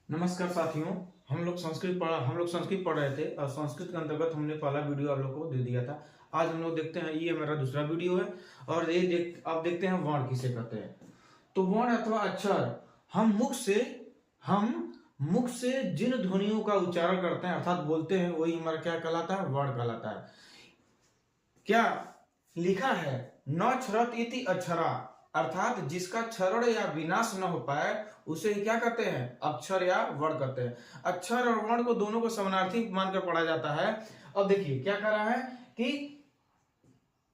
नमस्कार साथियों। हम लोग संस्कृत पढ़ रहे थे और संस्कृत के अंतर्गत हमने पहला वीडियो आप लोग को दे दिया था। आज हम लोग देखते हैं, ये मेरा दूसरा वीडियो है और आप देखते हैं वर्ण किसे कहते हैं। तो वर्ण अथवा अक्षर हम मुख से जिन ध्वनियों का उच्चारण करते हैं अर्थात बोलते हैं, वही हमारा क्या कहलाता है? वर्ण कहलाता है। क्या लिखा है? न क्षरत इति अक्षरा, अर्थात जिसका क्षरण या विनाश न हो पाए उसे क्या कहते हैं? अक्षर या वर्ण कहते हैं। अक्षर और वर्ण को दोनों को समानार्थी मानकर पढ़ा जाता है। अब देखिए क्या कह रहा है कि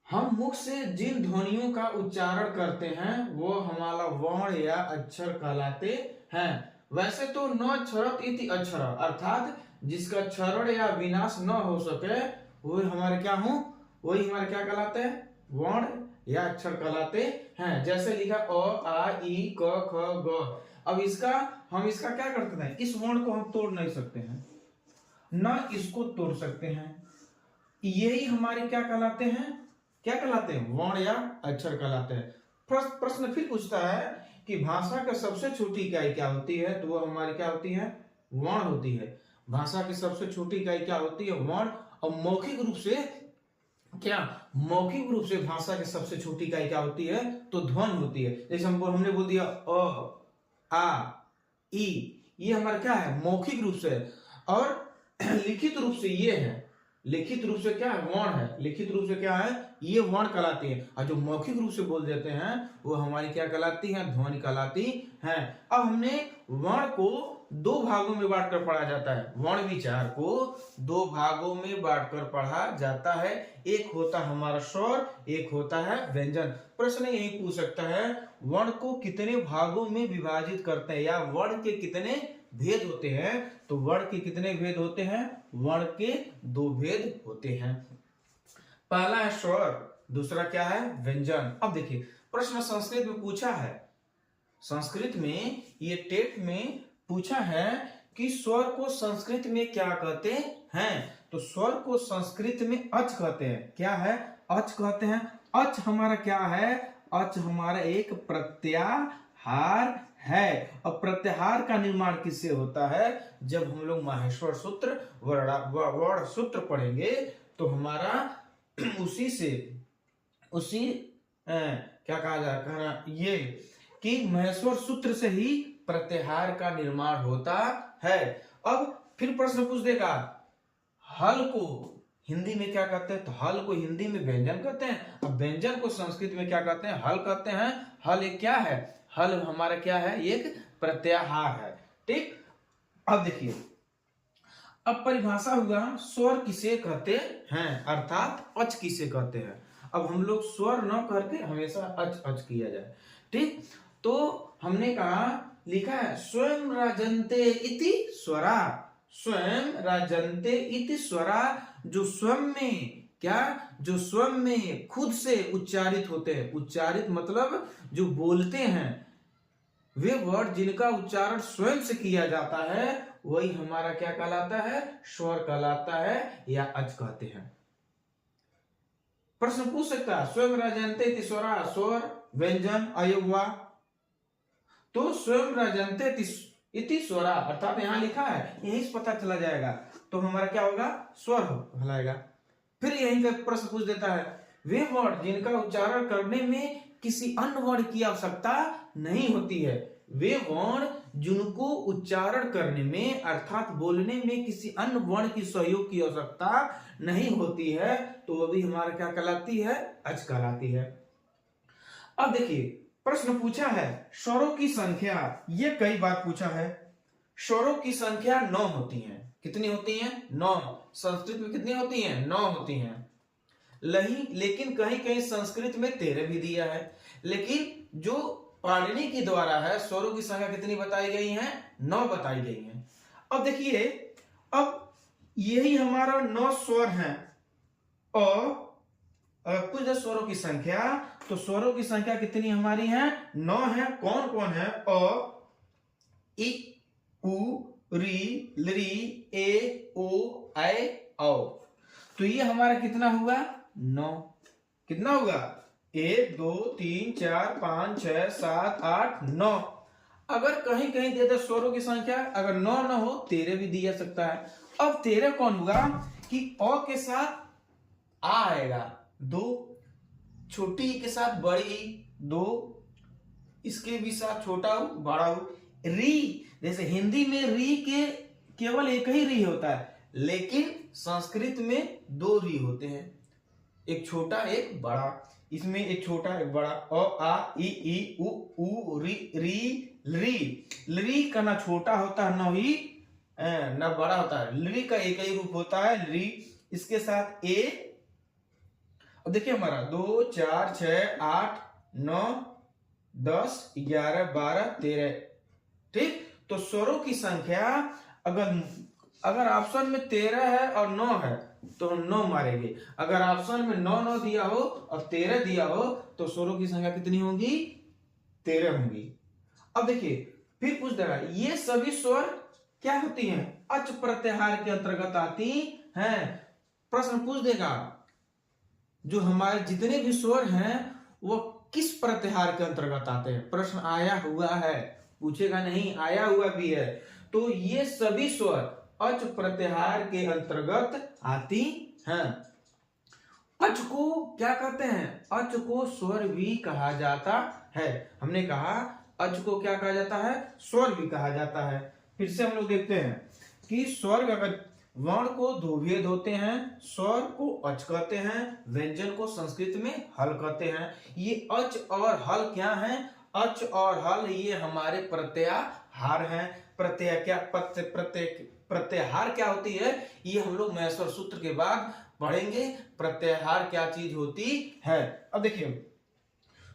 हम मुख से जिन ध्वनियों का उच्चारण करते हैं वो हमारा वर्ण या अक्षर कहलाते हैं। वैसे तो न क्षरत इति अक्षर, अर्थात जिसका क्षरण या विनाश न हो सके वो हमारे क्या हो, वही हमारे क्या कहलाते हैं? वर्ण या अक्षर कहलाते हैं। जैसे लिखा अ आ ई क ख ग। अब हम इसका क्या करते हैं? इस वर्ण को हम तोड़ नहीं सकते हैं, न इसको तोड़ सकते हैं। यही हमारे क्या कहलाते हैं? क्या कहलाते हैं? वर्ण या अक्षर कहलाते हैं। प्रश्न फिर पूछता है कि भाषा की सबसे छोटी इकाई क्या होती है? तो वो हमारी क्या होती है? वर्ण होती है। भाषा की सबसे छोटी इकाई क्या होती है? वर्ण। और मौखिक रूप से भाषा की सबसे छोटी इकाई क्या होती है? तो ध्वनि होती है। जैसे हमने बोल दिया अ आ ई, ये हमारा क्या है? मौखिक रूप से। और लिखित रूप से ये है, लिखित रूप से क्या है? वर्ण है। लिखित रूप से क्या है? ये वर्ण कहलाती है। और जो मौखिक रूप से बोल देते हैं वो हमारी क्या कहलाती है? ध्वनि कहलाती है। अब हमने वर्ण को दो भागों में बांटकर पढ़ा जाता है। वर्ण विचार को दो भागों में बांटकर पढ़ा जाता है। एक होता है हमारा स्वर, एक होता है व्यंजन। प्रश्न यही पूछ सकता है वर्ण को कितने भागों में विभाजित करते हैं, या वर्ण के कितने भेद होते हैं? तो वर्ण के कितने भेद होते हैं? वर्ण के दो भेद होते हैं। पहला है स्वर, दूसरा क्या है? व्यंजन। अब देखिए प्रश्न संस्कृत में पूछा है, संस्कृत में ये टेट में पूछा है कि स्वर को संस्कृत में क्या कहते हैं? तो स्वर को संस्कृत में अच कहते हैं। क्या है? अच कहते हैं। अच हमारा क्या है? अच हमारा एक प्रत्याहार है। और प्रत्याहार का निर्माण किससे होता है? जब हम लोग माहेश्वर सूत्र वर्ण सूत्र पढ़ेंगे तो हमारा क्या कहा जाए, ये कि महेश्वर सूत्र से ही प्रत्याहार का निर्माण होता है। अब फिर प्रश्न पूछ देगा हल को हिंदी में क्या कहते हैं? तो हल को हिंदी में व्यंजन कहते हैं। अब व्यंजन को संस्कृत में क्या कहते हैं? हल कहते हैं। हल एक क्या है? हल हमारा क्या है? एक प्रत्याहार है। ठीक। अब देखिए, अब परिभाषा हुआ स्वर किसे कहते हैं, अर्थात अच किसे कहते हैं। अब हम लोग स्वर न करके हमेशा अच अच किया जाए। ठीक। तो हमने कहा, लिखा है स्वयं राजन्ते इति स्वरा। स्वयं राजन्ते इति स्वरा, जो स्वयं में क्या? जो स्वयं में खुद से उच्चारित होते हैं। उच्चारित मतलब जो बोलते हैं, वे वर्ड जिनका उच्चारण स्वयं से किया जाता है वही हमारा क्या कहलाता है? स्वर कहलाता है या अच कहते हैं। प्रश्न पूछ सकता है स्वयं राजन्ते इति स्वरा, स्वर व्यंजन अयोगवा। तो स्वयं राजन्ते इति स्वरा, अर्थात यहां लिखा है, यहीं से पता चला जाएगा। तो हमारा क्या होगा? स्वर कहलाएगा। फिर यहीं पे प्रश्न पूछ देता है वे वर्ड जिनका उच्चारण करने में किसी अन्य वर्ण की आवश्यकता नहीं होती है। वे वर्ण जिनको उच्चारण करने में अर्थात बोलने में किसी अन्य वर्ण की सहयोग की आवश्यकता नहीं होती है, तो वो भी हमारा क्या कहलाती है? अच कहलाती है। अब देखिए प्रश्न पूछा है स्वरों की संख्या, ये कई बार पूछा है। स्वरों की संख्या 9 होती है। कितनी होती है? 9। संस्कृत में कितनी होती है? 9 होती है। लेकिन कहीं कहीं संस्कृत में 13 भी दिया है। लेकिन जो पाणिनि के द्वारा है, स्वरों की संख्या कितनी बताई गई है? 9 बताई गई है। अब देखिए, अब यही हमारा 9 स्वर है। और कुछ स्वरों की संख्या, तो स्वरों की संख्या कितनी हमारी है? 9 है। कौन कौन है? अ, इ, उ, री, लरी, ए, ओ, ऐ, औ। तो ये हमारा कितना हुआ? 9। कितना होगा? 1 2 3 4 5 6 7 8 9। अगर कहीं कहीं दे दे स्वरों की संख्या, अगर 9 न हो 13 भी दिया सकता है। अब 13 कौन होगा कि अ के साथ आ आएगा, दो, छोटी ई के साथ बड़ी ई, दो, इसके भी साथ छोटा ऊ बड़ा ऊ। री, जैसे हिंदी में री के केवल एक ही री होता है, लेकिन संस्कृत में दो री होते हैं, एक छोटा एक बड़ा। इसमें एक छोटा एक बड़ा। अ आ ई उ री री री। री का ना छोटा होता है न ही ना बड़ा होता है, ली का एक ही रूप होता है ली। इसके साथ ए। अब देखिए हमारा 2 4 6 8 9 10 11 12 13। ठीक, तो स्वरों की संख्या अगर ऑप्शन में 13 है और 9 है तो हम 9 मारेंगे। अगर ऑप्शन में 9 9 दिया हो और 13 दिया हो तो स्वरों की संख्या कितनी होगी? 13 होंगी। अब देखिए फिर पूछ दे रहा है ये सभी स्वर क्या होती हैं? अच प्रत्याहार के अंतर्गत आती हैं। प्रश्न पूछ देगा जो हमारे जितने भी स्वर हैं वो किस प्रत्याहार के अंतर्गत आते हैं। प्रश्न आया हुआ है, पूछेगा नहीं, आया हुआ भी है। तो ये सभी स्वर अच प्रत्याहार के अंतर्गत आती हैं। अच को क्या कहते हैं? अच को स्वर भी कहा जाता है। हमने कहा अच को क्या कहा जाता है? स्वर भी कहा जाता है। फिर से हम लोग देखते हैं कि स्वर अगर वर्ण को दो भेद होते हैं, स्वर को अच कहते हैं, व्यंजन को संस्कृत में हल कहते हैं। ये अच और हल क्या हैं? अच और हल ये हमारे प्रत्याहार हैं। प्रत्याहार क्या होती है ये हम लोग महेश्वर सूत्र के बाद पढ़ेंगे। प्रत्याहार क्या चीज होती है। अब देखिए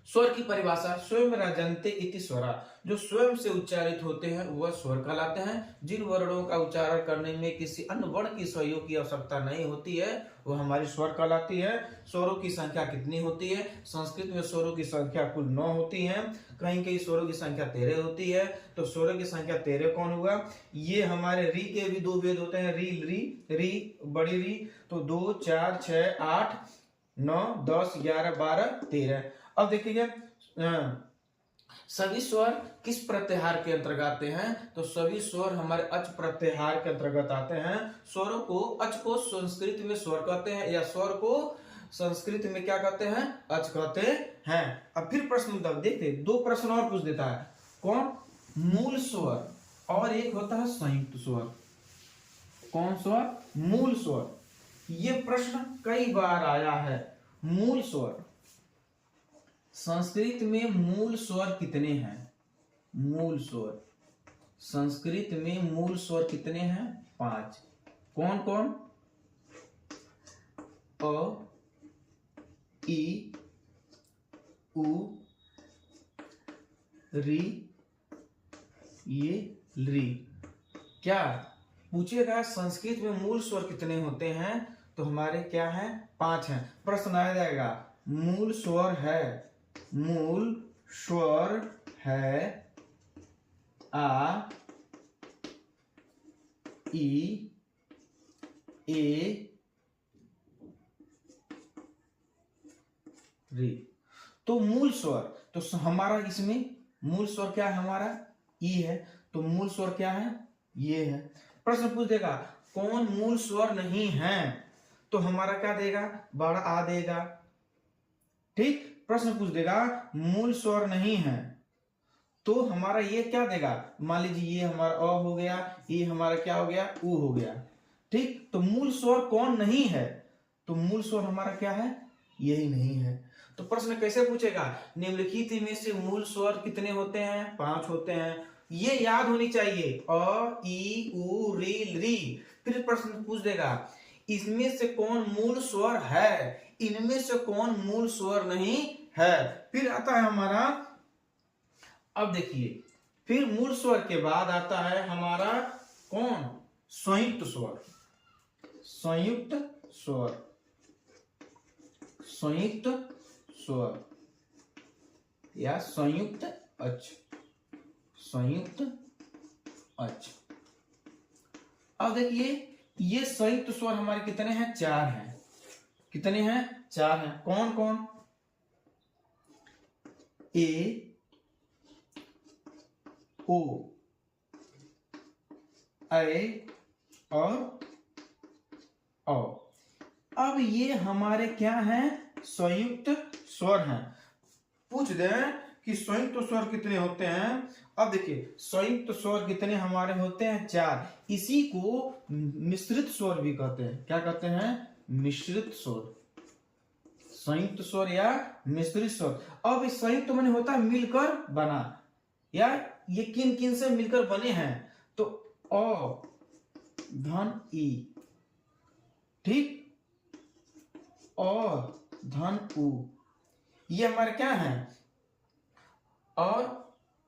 स्वर की परिभाषा, स्वयं राजन्ते इति स्वरा, जो स्वयं से उच्चारित होते हैं वह स्वर कहलाते हैं। जिन वर्णों का उच्चारण करने में किसी अन्य वर्ण की सहयोग की आवश्यकता नहीं होती है वह हमारी स्वर कहलाती है। स्वरों की संख्या कितनी होती है? संस्कृत में स्वरों की संख्या कुल 9 होती है, कहीं कहीं स्वरों की संख्या 13 होती है। तो स्वरों की संख्या 13 कौन होगा? ये हमारे री के भी दो भेद होते हैं, री री री बड़ी री। तो 2 4 6 8 9 10 11 12 13। अब देखिए सभी स्वर किस प्रत्याहार के अंतर्गत आते हैं? तो सभी स्वर हमारे अच प्रत्याहार के अंतर्गत आते हैं। स्वरों को अच को संस्कृत में स्वर कहते हैं या स्वर को संस्कृत में क्या कहते हैं? अच कहते हैं। अब फिर प्रश्न देखते, दो प्रश्न और पूछ देता है। कौन? मूल स्वर और एक होता है संयुक्त स्वर। कौन स्वर? मूल स्वर। ये प्रश्न कई बार आया है। मूल स्वर, संस्कृत में मूल स्वर कितने हैं? मूल स्वर संस्कृत में मूल स्वर कितने हैं? 5। कौन कौन? अ ई उ री ये री। क्या पूछेगा संस्कृत में मूल स्वर कितने होते हैं? तो हमारे क्या है? 5 हैं। प्रश्न आ जाएगा मूल स्वर है, मूल स्वर है आ ई ए री। तो मूल स्वर, तो हमारा इसमें मूल स्वर क्या है? हमारा ई है। तो मूल स्वर क्या है? ये है। प्रश्न पूछ देगा कौन मूल स्वर नहीं है? तो हमारा क्या देगा? बड़ा आ देगा। ठीक, प्रश्न पूछ देगा मूल स्वर नहीं है तो हमारा ये क्या देगा? मान लीजिए ये हमारा अ हो गया, ये हमारा क्या हो गया? उ हो गया। ठीक, तो मूल स्वर कौन नहीं है? तो मूल स्वर हमारा क्या है? यही नहीं है। तो प्रश्न कैसे पूछेगा? निम्नलिखित में से मूल स्वर कितने होते हैं? 5 होते हैं। ये याद होनी चाहिए, अ ई उ री री। फिर प्रश्न पूछ देगा इसमें से कौन मूल स्वर है? इनमें से कौन मूल स्वर नहीं है? फिर आता है हमारा, अब देखिए फिर मूल स्वर के बाद आता है हमारा कौन? संयुक्त स्वर। संयुक्त स्वर, संयुक्त स्वर या संयुक्त अच, संयुक्त अच। अब देखिए ये संयुक्त स्वर हमारे कितने हैं? 4 हैं। कितने हैं? 4 हैं। कौन कौन? ए ओ, ए और औ। अब ये हमारे क्या हैं? संयुक्त स्वर हैं। पूछ दें कि संयुक्त स्वर कितने होते हैं। अब देखिए संयुक्त स्वर कितने हमारे होते हैं? 4। इसी को मिश्रित स्वर भी कहते हैं। क्या कहते हैं? मिश्रित स्वर, संयुक्त स्वर या मिश्रित स्वर। अब इस संयुक्त माने होता है मिलकर बना, या ये किन किन से मिलकर बने हैं? तो अ धन ई, ठीक, अ धन उ, ये हमारे क्या है? और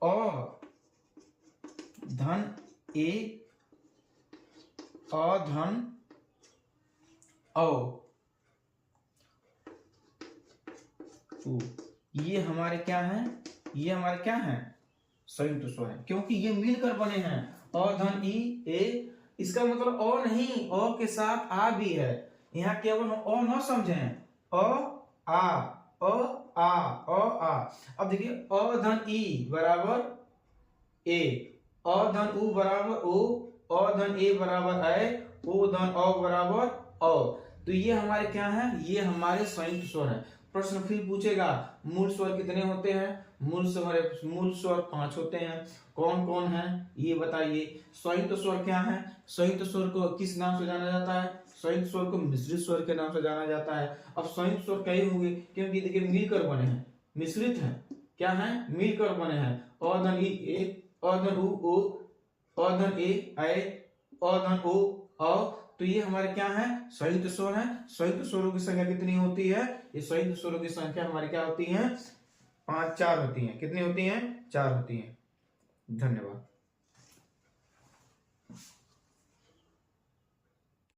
अ धन ए, अ धन औ, ये हमारे क्या हैं? ये हमारे क्या हैं? संयुक्त स्वर है, क्योंकि ये मिलकर बने हैं। अ धन ई ए, इसका मतलब अ नहीं, अ के साथ आ भी है। यहाँ केवल अ न समझें, अ आ, अ आ, अ आ। अब देखिए अ धन ई बराबर ए, अ धन उ बराबर ओ, अ धन ए बराबर ए, ओ धन अ बराबर औ। तो ये हमारे क्या है? ये हमारे संयुक्त स्वर है। प्रश्न फिर पूछेगा मूल स्वर कितने होते हैं? मूल स्वर 5 होते हैं। कौन कौन है ये बताइए। संयुक्त स्वर क्या है? संयुक्त स्वर को किस नाम से जाना जाता है? संयुक्त स्वर को मिश्रित स्वर के नाम से जाना जाता है। अब संयुक्त स्वर कई होंगे क्योंकि देखिए मिलकर बने हैं, मिश्रित हैं, क्या है? मिलकर बने हैं। अ धन ई ए, अ धन उ ओ, अ धन ए अ धन ओ औ। तो ये हमारे क्या है? संयुक्त स्वर है। संयुक्त स्वरों की संख्या कितनी होती है? ये संयुक्त स्वरों की संख्या हमारी क्या होती है? 4 होती है। कितनी होती है? 4 होती है। धन्यवाद।